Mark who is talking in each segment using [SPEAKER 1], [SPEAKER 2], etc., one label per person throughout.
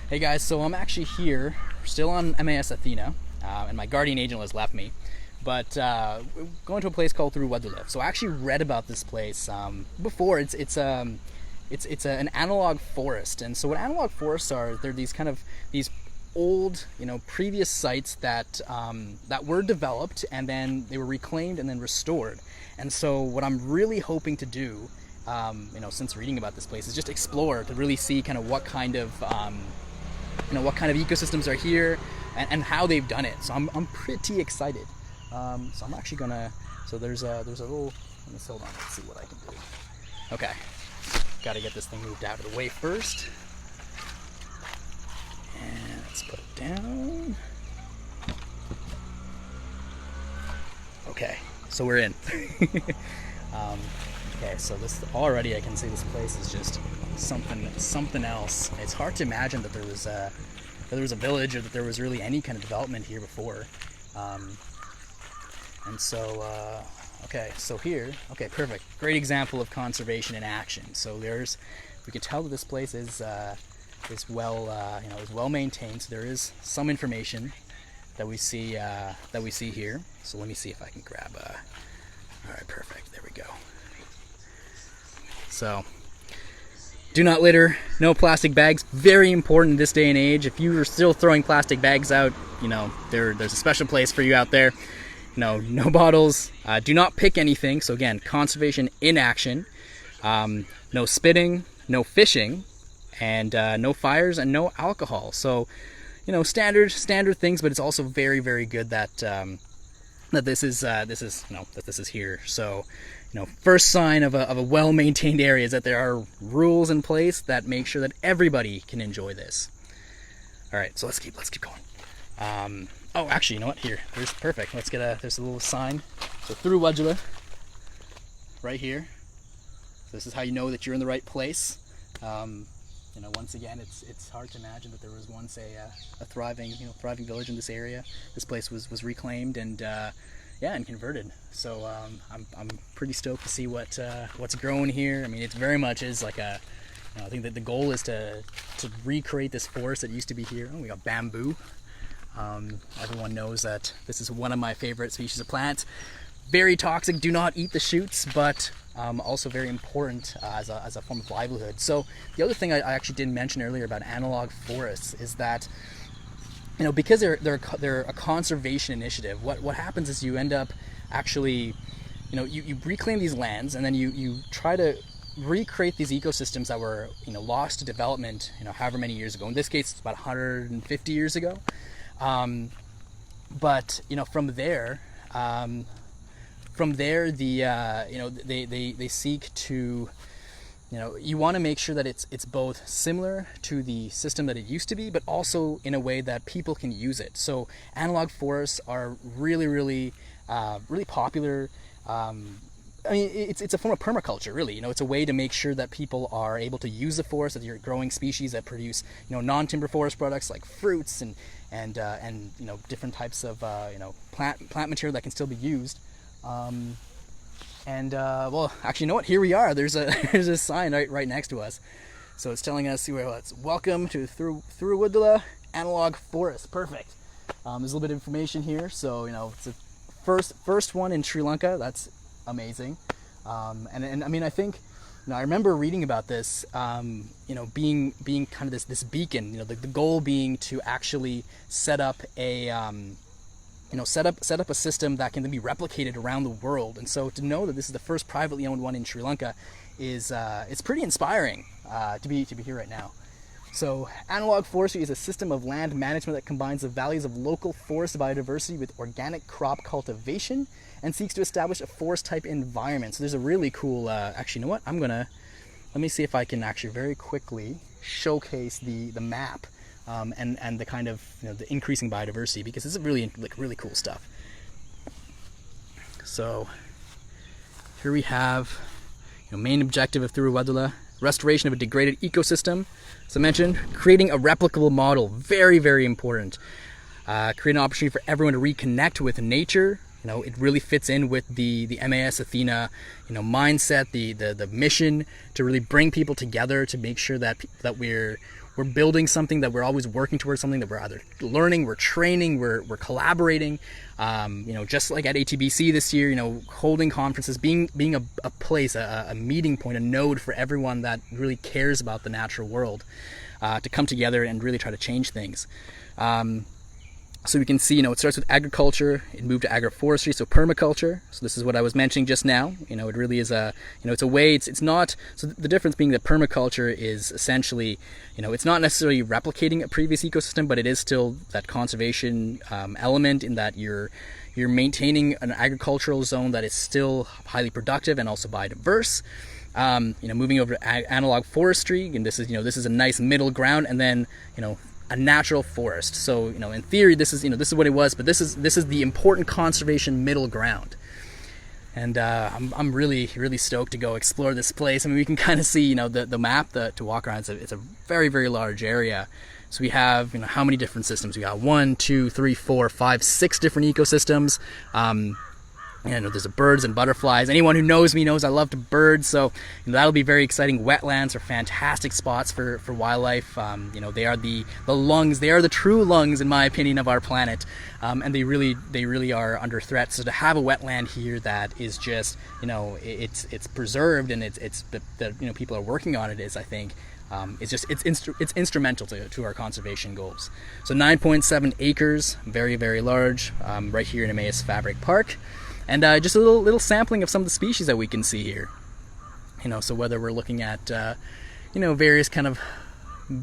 [SPEAKER 1] Hey guys, so I'm actually here, still on MAS Athena, and my guardian angel has left me, but we're going to a place called Thuruwadula. So I actually read about this place before. It's an analog forest, and so what analog forests are, they're these old, previous sites that were developed and then they were reclaimed and then restored. And so what I'm really hoping to do, since reading about this place, is just explore to really see kind of what kind of ecosystems are here and how they've done it. So I'm pretty excited. So I'm actually gonna. So there's a little. Let's hold on. Let's see what I can do. Okay, got to get this thing moved out of the way first. And let's put it down. Okay, so we're in. Okay, so this already I can see this place is just something else. It's hard to imagine that there was a village or that there was really any kind of development here before. And so okay, so here, okay, perfect, great example of conservation in action. So we can tell that this place is well maintained. So there is some information that we see here. So let me see if I can grab all right, perfect, there we go. So, do not litter, no plastic bags, very important in this day and age. If you are still throwing plastic bags out, there's a special place for you out there. No bottles, do not pick anything. So again, conservation in action. No spitting, no fishing, and no fires and no alcohol. So, standard things, but it's also very, very good that this is here. So, first sign of a well-maintained area is that there are rules in place that make sure that everybody can enjoy this. All right, so let's keep going. Oh, actually, you know what? Here, there's perfect. There's a little sign. So Thuruwadula, right here. So this is how you know that you're in the right place. Once again, it's hard to imagine that there was once a thriving village in this area. This place was reclaimed and converted. So I'm pretty stoked to see what's growing here. I mean, it very much is like I think that the goal is to recreate this forest that used to be here. Oh, we got bamboo. Everyone knows that this is one of my favorite species of plants. Very toxic. Do not eat the shoots, but also very important as a form of livelihood. So the other thing I actually didn't mention earlier about analog forests is that, because they're a conservation initiative, what happens is you end up actually, you reclaim these lands and then you try to recreate these ecosystems that were, lost to development, however many years ago. In this case, it's about 150 years ago. But from there, they seek to, you want to make sure that it's both similar to the system that it used to be, but also in a way that people can use it. So analog forests are really, really, really popular. It's a form of permaculture, really. It's a way to make sure that people are able to use the forest, that you're growing species that produce, non-timber forest products like fruits and different types of, plant material that can still be used. Well, actually, you know what? Here we are. There's a sign right next to us. So it's telling us, welcome to Thuruwadula Analog Forest. Perfect. There's a little bit of information here. So, it's the first one in Sri Lanka. That's amazing. And I mean, I think, I remember reading about this, being kind of this beacon, the goal being to actually set up a, set up a system that can then be replicated around the world. And so to know that this is the first privately owned one in Sri Lanka is, it's pretty inspiring, to be here right now. So analog forestry is a system of land management that combines the values of local forest biodiversity with organic crop cultivation and seeks to establish a forest type environment. So there's a really cool, actually, you know what? let me see if I can actually very quickly showcase the map and the kind of, the increasing biodiversity, because this is really cool stuff. So here we have, main objective of Thuruwadula, restoration of a degraded ecosystem. As I mentioned, creating a replicable model, very, very important. Create an opportunity for everyone to reconnect with nature, You know, it really fits in with the MAS Athena, you know, mindset, the mission to really bring people together, to make sure that we're building something, that we're always working towards something, that we're either learning, we're training, we're collaborating. You know, just like at ATBC this year, you know, holding conferences, being a place, a meeting point, a node for everyone that really cares about the natural world, to come together and really try to change things. So we can see, you know, it starts with agriculture, it moved to agroforestry, so permaculture. So this is what I was mentioning just now. You know, it really is a, you know, it's a way, it's not, so the difference being that permaculture is essentially, you know, it's not necessarily replicating a previous ecosystem, but it is still that conservation element, in that you're maintaining an agricultural zone that is still highly productive and also biodiverse. You know, moving over to analog forestry, and this is, you know, this is a nice middle ground, and then, you know, a natural forest. So, you know, in theory, this is, you know, this is what it was, but this is the important conservation middle ground. And I'm really stoked to go explore this place. I mean, we can kind of see, you know, the map to walk around. It's a very, very large area. So we have, you know, how many different systems? We got 1, 2, 3, 4, 5, 6 different ecosystems. You know, there's birds and butterflies. Anyone who knows me knows I love to bird, so, you know, that'll be very exciting. Wetlands are fantastic spots for wildlife. You know, they are the lungs, they are the true lungs, in my opinion, of our planet, and they really are under threat. So to have a wetland here that is just, you know, it's preserved, and it's the you know, people are working on it, is, I think, it's instrumental to our conservation goals. So 9.7 acres, very, very large, right here in Emmaus Fabric Park. And just a little sampling of some of the species that we can see here. You know, so whether we're looking at, you know, various kind of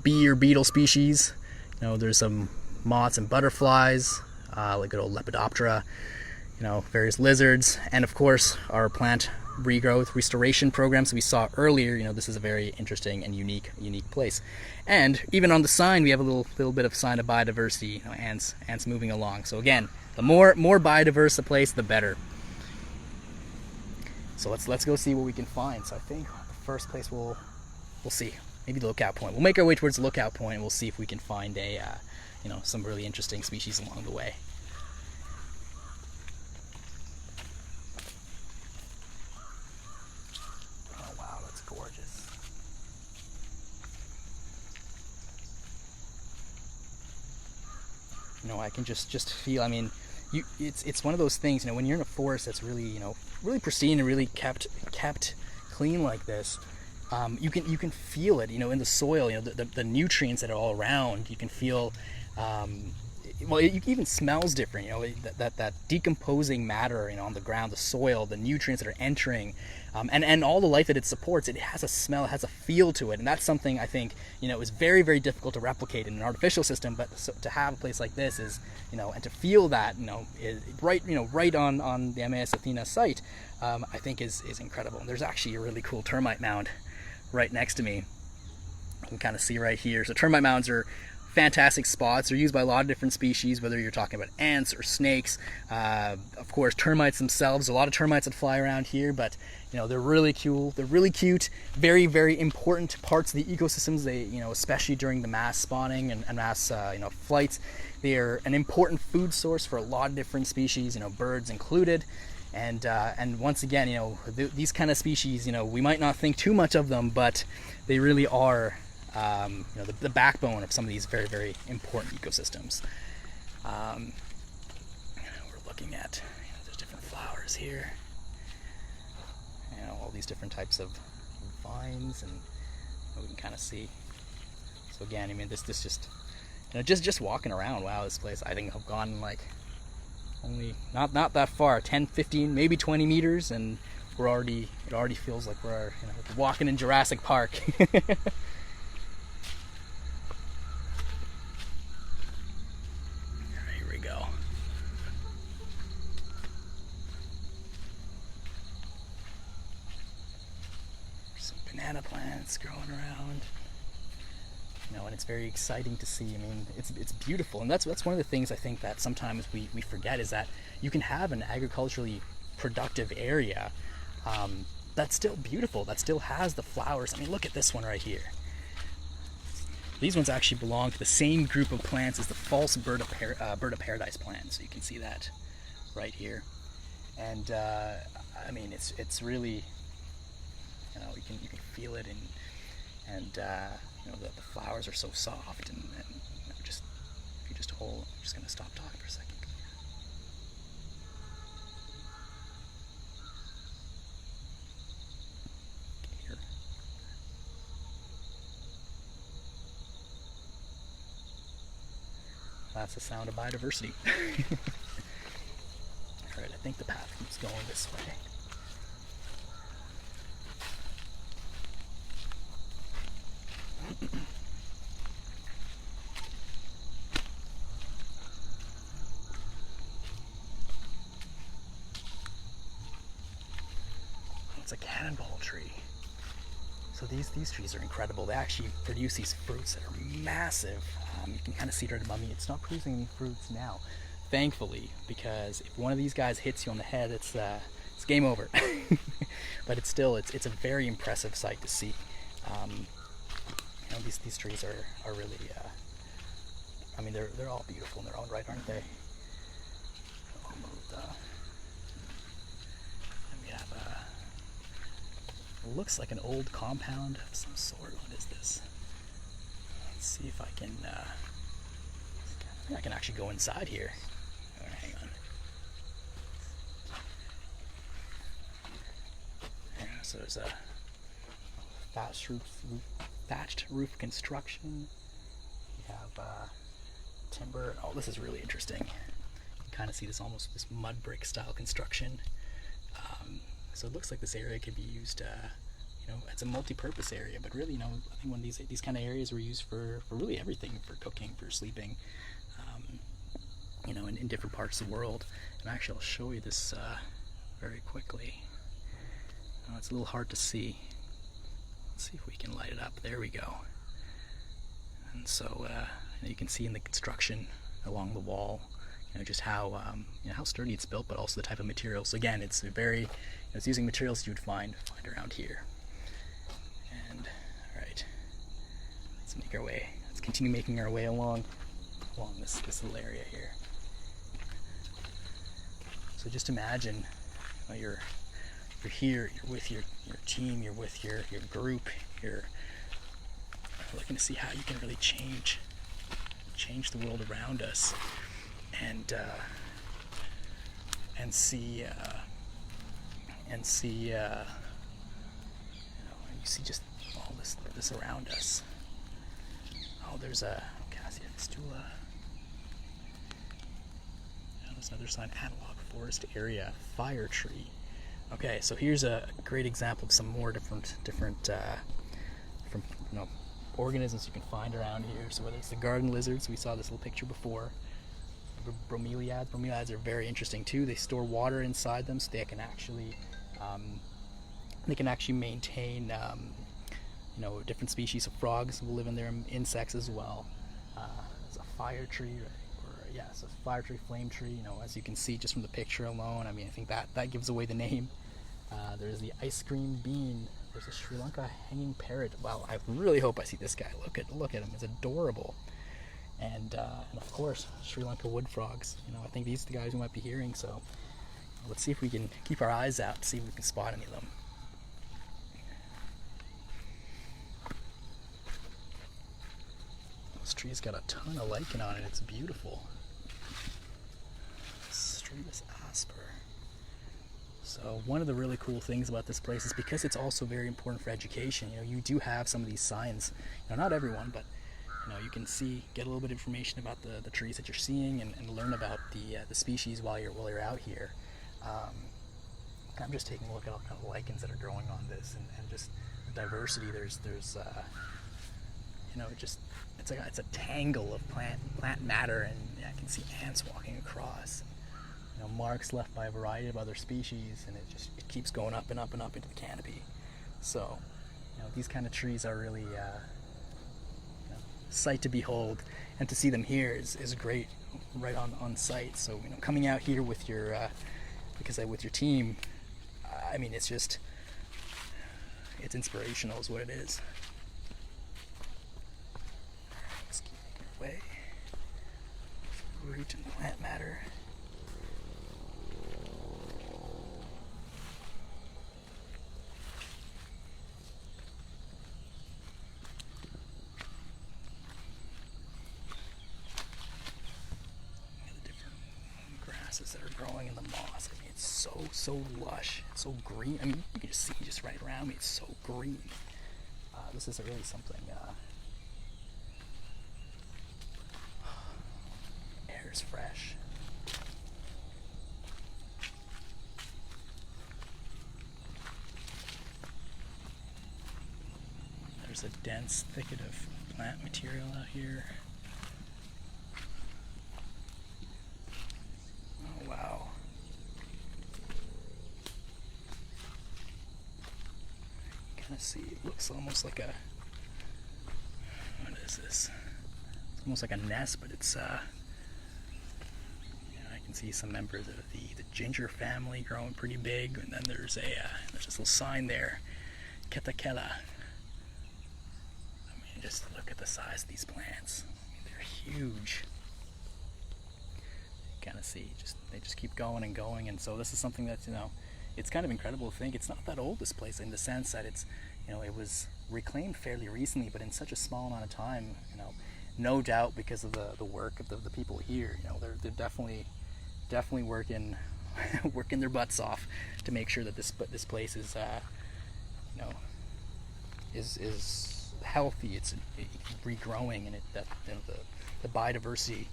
[SPEAKER 1] bee or beetle species, you know, there's some moths and butterflies, like good old Lepidoptera, you know, various lizards, and of course our plant regrowth restoration programs we saw earlier. You know, this is a very interesting and unique place. And even on the sign, we have a little bit of sign of biodiversity. You know, ants moving along. So again, the more biodiverse the place, the better. So let's go see what we can find. So I think the first place we'll see, maybe the lookout point. We'll make our way towards the lookout point, and we'll see if we can find a you know, some really interesting species along the way. Oh wow, that's gorgeous. You know, I can just feel, I mean, it's one of those things, you know, when you're in a forest that's really, you know, really pristine and really kept clean like this, you can feel it, you know, in the soil, you know, the nutrients that are all around. You can feel, well, it even smells different, you know, that decomposing matter, you know, on the ground, the soil, the nutrients that are entering, and all the life that it supports. It has a smell, it has a feel to it, and that's something I think, you know, is very, very difficult to replicate in an artificial system. But so, to have a place like this is, you know, and to feel that, you know, right on the MAS Athena site, I think is incredible. And there's actually a really cool termite mound right next to me. You can kind of see right here. So termite mounds are fantastic spots. They're used by a lot of different species, whether you're talking about ants or snakes. Of course, termites themselves. A lot of termites that fly around here, but, you know, they're really cool. They're really cute. Very, very important parts of the ecosystems. They, you know, especially during the mass spawning and mass, you know, flights, they are an important food source for a lot of different species, you know, birds included. And once again, you know, these kind of species, you know, we might not think too much of them, but they really are, you know, the backbone of some of these very, very important ecosystems. We're looking at, you know, there's different flowers here, you know, all these different types of vines, and we can kind of see. So again, I mean, this just, you know, just walking around, wow, this place, I think I've gone like only not that far, 10, 15, maybe 20 meters, and it already feels like we're, you know, walking in Jurassic Park. Banana plants growing around, you know, and it's very exciting to see. I mean, it's beautiful, and that's one of the things I think that sometimes we forget, is that you can have an agriculturally productive area that's still beautiful, that still has the flowers. I mean, look at this one right here. These ones actually belong to the same group of plants as the false bird of paradise plant, so you can see that right here. And I mean, it's really, you can feel it, and the flowers are so soft, and just if you just hold, I'm just gonna stop talking for a second. Here. That's the sound of biodiversity. Alright, I think the path keeps going this way. It's a cannonball tree. So these trees are incredible. They actually produce these fruits that are massive. You can kind of see it right above me. It's not producing any fruits now, thankfully, because if one of these guys hits you on the head, it's game over. But it's a very impressive sight to see. These trees are really, I mean, they're all beautiful in their own right, aren't they? And we have it looks like an old compound of some sort. What is this? Let's see if I can. I think I can actually go inside here. All right, hang on. Yeah, so there's a thatched roof construction. We have timber. Oh, this is really interesting. You can kind of see this mud brick style construction. So it looks like this area could be used, it's a multi-purpose area, but really, I think one of these kind of areas were used for really everything, for cooking, for sleeping, in different parts of the world. And actually, I'll show you this very quickly. It's a little hard to see. Let's see if we can light it up. There we go. And so you can see in the construction along the wall, just how sturdy it's built, but also the type of materials. So again, it's it's using materials you would find around here. And all right, let's continue making our way along this little area here. So just imagine you're here, you're with your team, you're with your group, you're looking to see how you can really change the world around us, and see you see just all this around us. Oh, there's a Thuruwadula. There's another sign: analog forest area, fire tree. Okay, so here's a great example of some more different organisms you can find around here. So whether it's the garden lizards, we saw this little picture before. Bromeliads. Bromeliads are very interesting too. They store water inside them, so they can actually maintain different species of frogs will live in there, insects as well. It's a fire tree, it's a fire tree, flame tree. As you can see just from the picture alone, I think that gives away the name. There's the ice cream bean. There's a Sri Lanka hanging parrot. Wow, I really hope I see this guy. Look at him. It's adorable. And of course, Sri Lanka wood frogs. I think these are the guys we might be hearing. So let's see if we can keep our eyes out to see if we can spot any of them. This tree's got a ton of lichen on it. It's beautiful. Streamus asper. So one of the really cool things about this place is because it's also very important for education. You do have some of these signs. Not everyone, but you can get a little bit of information about the trees that you're seeing, and learn about the species while you're out here. I'm just taking a look at all kind of lichens that are growing on this, and just the diversity. There's it's a tangle of plant matter, and I can see ants walking across. Marks left by a variety of other species, and it keeps going up and up and up into the canopy. So, these kind of trees are really sight to behold, and to see them here is great, right on site. So coming out here with your with your team, it's inspirational is what it is. Let's keep making our way. Root and plant matter. grasses that are growing in the moss. I mean, it's so lush, it's so green. I mean, you can just see just right around me, it's so green. This is really something. Air is fresh. There's a dense thicket of plant material out here. Oh wow. You kind of see, it looks almost like a, what is this? It's almost like a nest, but it's I can see some members of the ginger family growing pretty big, and then there's this little sign there, Ketakela. I mean, just look at the size of these plants. I mean, they're huge. You kind of see, they just keep going and going, and so this is something that, it's kind of incredible to think. It's not that old, this place, in the sense that it's, it was reclaimed fairly recently, but in such a small amount of time, no doubt because of the work of the people here. They're definitely working working their butts off to make sure that this place is is healthy. It's regrowing, and the biodiversity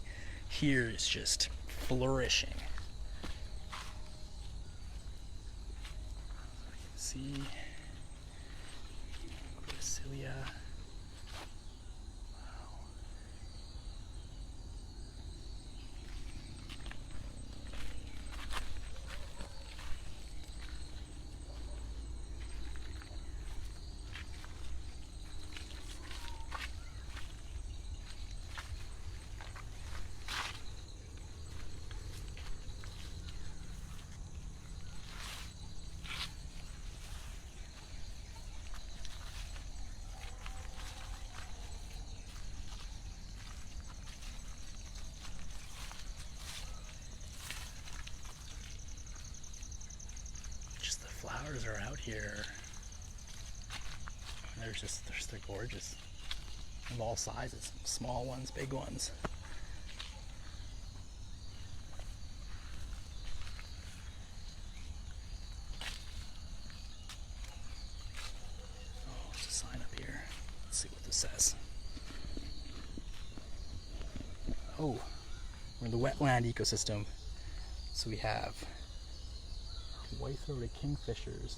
[SPEAKER 1] here is just flourishing. See, Cilia. Flowers are out here. They're gorgeous, of all sizes, small ones, big ones. Oh, there's a sign up here. Let's see what this says. Oh, we're in the wetland ecosystem. So we have white-throated kingfishers,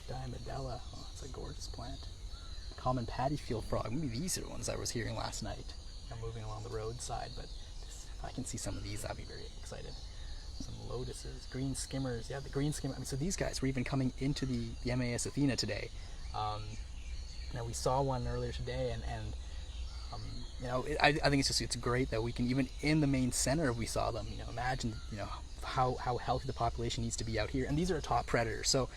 [SPEAKER 1] Diamedella, oh, that's a gorgeous plant. Common paddy field frog, maybe these are the ones I was hearing last night. I'm moving along the roadside, but if I can see some of these, I'd be very excited. Some lotuses, green skimmers, yeah, the green skimmer. I mean, so these guys were even coming into the MAS Athena today. Now we saw one earlier today, and I think it's great that we can, even in the main center, we saw them. Imagine, how healthy the population needs to be out here, and these are top predators. So,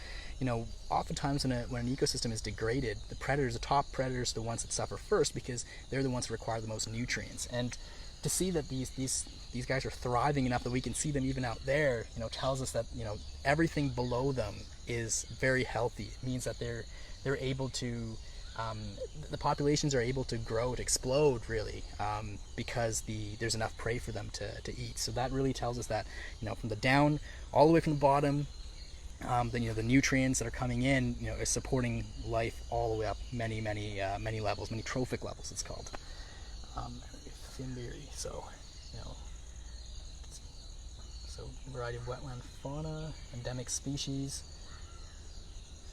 [SPEAKER 1] oftentimes when an ecosystem is degraded, the top predators, are the ones that suffer first because they're the ones that require the most nutrients. And to see that these guys are thriving enough that we can see them even out there, tells us that everything below them is very healthy. It means that they're able to. The populations are able to grow, to explode, really, because there's enough prey for them to eat. So that really tells us that, from the down, all the way from the bottom, the nutrients that are coming in, is supporting life all the way up many levels, many trophic levels, it's called. So a variety of wetland fauna, endemic species.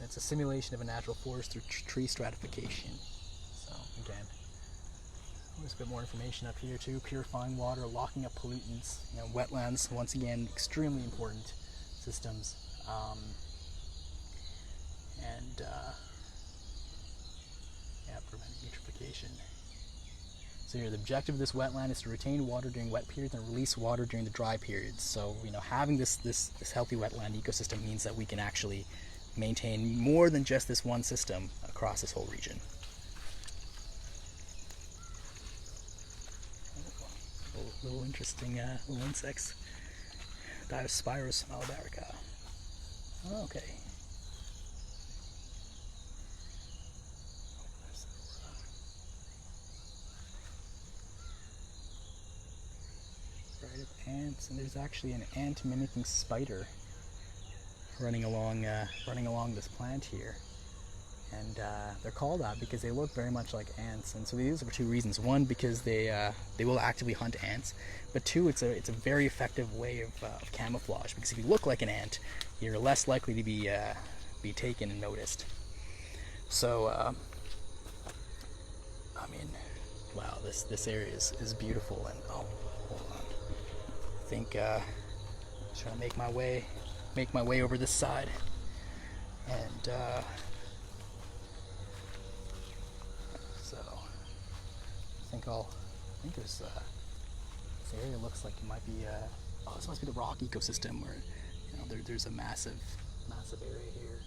[SPEAKER 1] It's a simulation of a natural forest through tree stratification. So again, there's a bit more information up here too. Purifying water, locking up pollutants. Wetlands, once again, extremely important systems. Preventing eutrophication. So here, the objective of this wetland is to retain water during wet periods and release water during the dry periods. So having this healthy wetland ecosystem means that we can actually maintain more than just this one system across this whole region. Little interesting little insects. Diospyros malabarica. Oh, okay. Variety of ants, and there's actually an ant mimicking spider running along this plant here. And they're called that because they look very much like ants. And so they use it for two reasons. One, because they will actively hunt ants, but two, it's a very effective way of camouflage, because if you look like an ant, you're less likely to be taken and noticed. So I mean, wow, this area is beautiful. And oh, hold on, I think just trying to make my way over this side, and so I think there's this area looks like it might be oh, this must be the rock ecosystem, where there's a massive area here.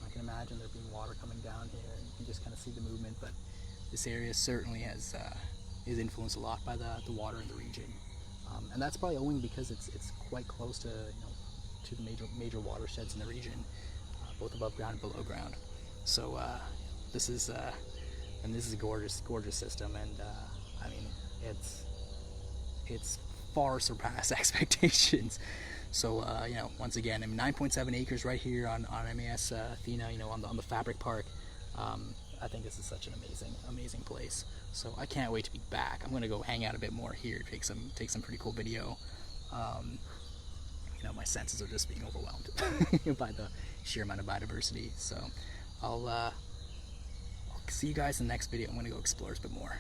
[SPEAKER 1] I can imagine there being water coming down here, and you can just kind of see the movement. But this area certainly is influenced a lot by the water in the region, and that's probably owing because it's quite close to to the major watersheds in the region, both above ground and below ground. So this is a gorgeous system, and I mean it's far surpassed expectations. So once again, I mean, 9.7 acres right here on MAS Athena, on the Fabric Park. I think this is such an amazing place. So I can't wait to be back. I'm gonna go hang out a bit more here, take some pretty cool video. My senses are just being overwhelmed by the sheer amount of biodiversity. So I'll see you guys in the next video. I'm gonna go explore a bit more.